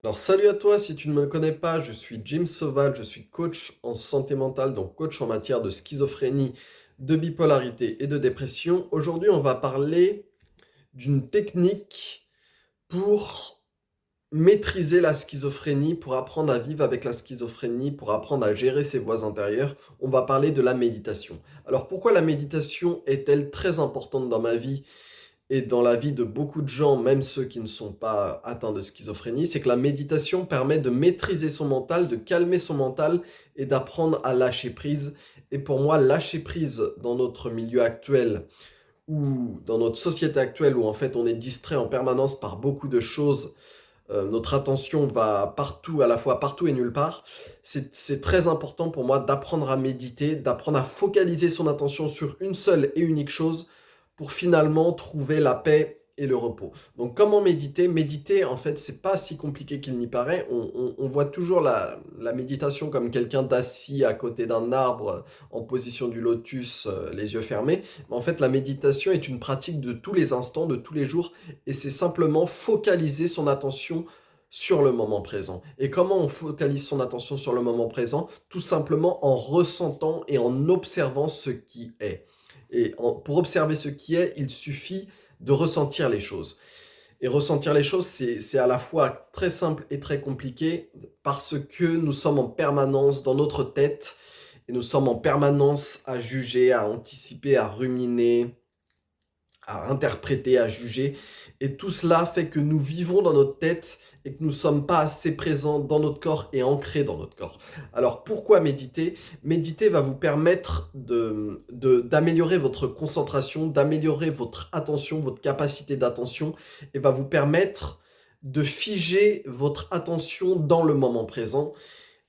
Alors salut à toi, si tu ne me connais pas, je suis Jim Soval, je suis coach en santé mentale, donc coach en matière de schizophrénie, de bipolarité et de dépression. Aujourd'hui, on va parler d'une technique pour maîtriser la schizophrénie, pour apprendre à vivre avec la schizophrénie, pour apprendre à gérer ses voix intérieures. On va parler de la méditation. Alors pourquoi la méditation est-elle très importante dans ma vie et dans la vie de beaucoup de gens, même ceux qui ne sont pas atteints de schizophrénie, c'est que la méditation permet de maîtriser son mental, de calmer son mental et d'apprendre à lâcher prise. Et pour moi, lâcher prise dans notre milieu actuel ou dans notre société actuelle où en fait on est distrait en permanence par beaucoup de choses, notre attention va partout, à la fois partout et nulle part, c'est très important pour moi d'apprendre à méditer, d'apprendre à focaliser son attention sur une seule et unique chose pour finalement trouver la paix et le repos. Donc comment méditer? Méditer, en fait, c'est pas si compliqué qu'il n'y paraît. On voit toujours la méditation comme quelqu'un d'assis à côté d'un arbre en position du lotus, les yeux fermés. Mais en fait, la méditation est une pratique de tous les instants, de tous les jours, et c'est simplement focaliser son attention sur le moment présent. Et comment on focalise son attention sur le moment présent? Tout simplement en ressentant et en observant ce qui est. Pour observer ce qui est, il suffit de ressentir les choses. Et ressentir les choses, c'est à la fois très simple et très compliqué parce que nous sommes en permanence dans notre tête et nous sommes en permanence à juger, à anticiper, à ruminer, à interpréter, à juger. Et tout cela fait que nous vivons dans notre tête et que nous ne sommes pas assez présents dans notre corps et ancrés dans notre corps. Alors pourquoi méditer? Méditer va vous permettre d'améliorer votre concentration, d'améliorer votre attention, votre capacité d'attention, et va vous permettre de figer votre attention dans le moment présent,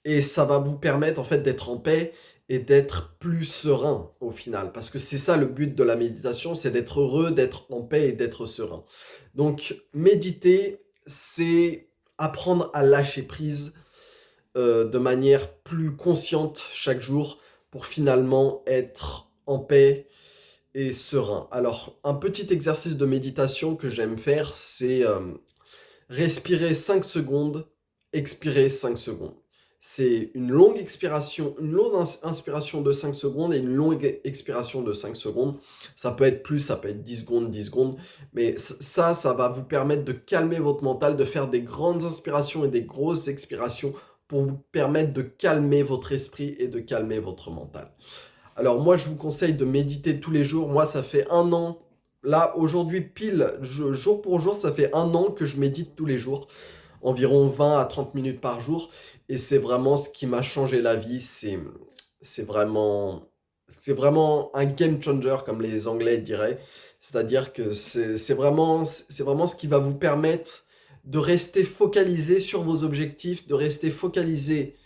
et ça va vous permettre en fait d'être en paix et d'être plus serein au final. Parce que c'est ça le but de la méditation, c'est d'être heureux, d'être en paix et d'être serein. Donc méditer, c'est apprendre à lâcher prise de manière plus consciente chaque jour pour finalement être en paix et serein. Alors un petit exercice de méditation que j'aime faire, c'est respirer 5 secondes, expirer 5 secondes. C'est une longue expiration, une longue inspiration de 5 secondes et une longue expiration de 5 secondes. Ça peut être plus, ça peut être 10 secondes, 10 secondes. Mais ça va vous permettre de calmer votre mental, de faire des grandes inspirations et des grosses expirations pour vous permettre de calmer votre esprit et de calmer votre mental. Alors moi, je vous conseille de méditer tous les jours. Moi, ça fait un an. Là, aujourd'hui, pile, jour pour jour, ça fait un an que je médite tous les jours, environ 20 à 30 minutes par jour. Et c'est vraiment ce qui m'a changé la vie. C'est vraiment, c'est vraiment un game changer, comme les Anglais diraient. C'est-à-dire que c'est vraiment ce qui va vous permettre de rester focalisé sur vos objectifs, de rester focalisé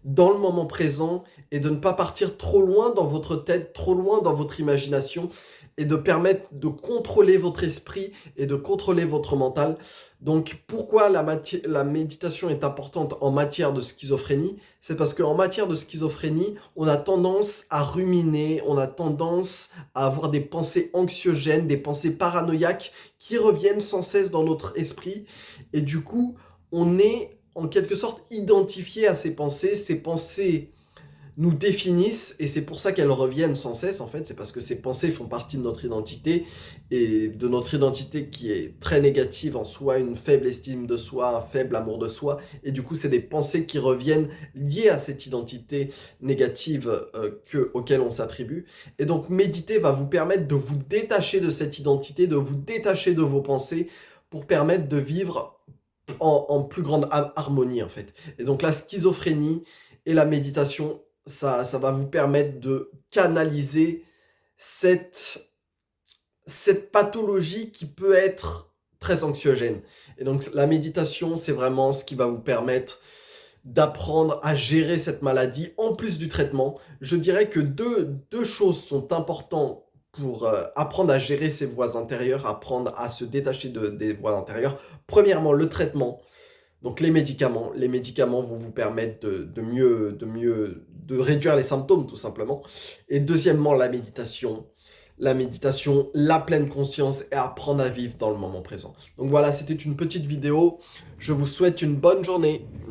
dans le moment présent et de ne pas partir trop loin dans votre tête, trop loin dans votre imagination, et de permettre de contrôler votre esprit et de contrôler votre mental. Donc pourquoi la méditation est importante en matière de schizophrénie? C'est parce qu'en matière de schizophrénie, on a tendance à ruminer, on a tendance à avoir des pensées anxiogènes, des pensées paranoïaques qui reviennent sans cesse dans notre esprit. Et du coup, on est en quelque sorte identifié à ces pensées nous définissent, et c'est pour ça qu'elles reviennent sans cesse en fait, c'est parce que ces pensées font partie de notre identité, et de notre identité qui est très négative en soi, une faible estime de soi, un faible amour de soi, et du coup c'est des pensées qui reviennent liées à cette identité négative auquel on s'attribue. Et donc méditer va vous permettre de vous détacher de cette identité, de vous détacher de vos pensées pour permettre de vivre en plus grande harmonie en fait. Et donc la schizophrénie et la méditation, ça va vous permettre de canaliser cette, cette pathologie qui peut être très anxiogène. Et donc la méditation, c'est vraiment ce qui va vous permettre d'apprendre à gérer cette maladie en plus du traitement. Je dirais que deux choses sont importantes pour apprendre à gérer ses voix intérieures, apprendre à se détacher des voix intérieures. Premièrement, le traitement. Donc les médicaments vont vous permettre de réduire les symptômes tout simplement. Et deuxièmement, la méditation. la méditation, la pleine conscience et apprendre à vivre dans le moment présent. Donc voilà, c'était une petite vidéo. Je vous souhaite une bonne journée.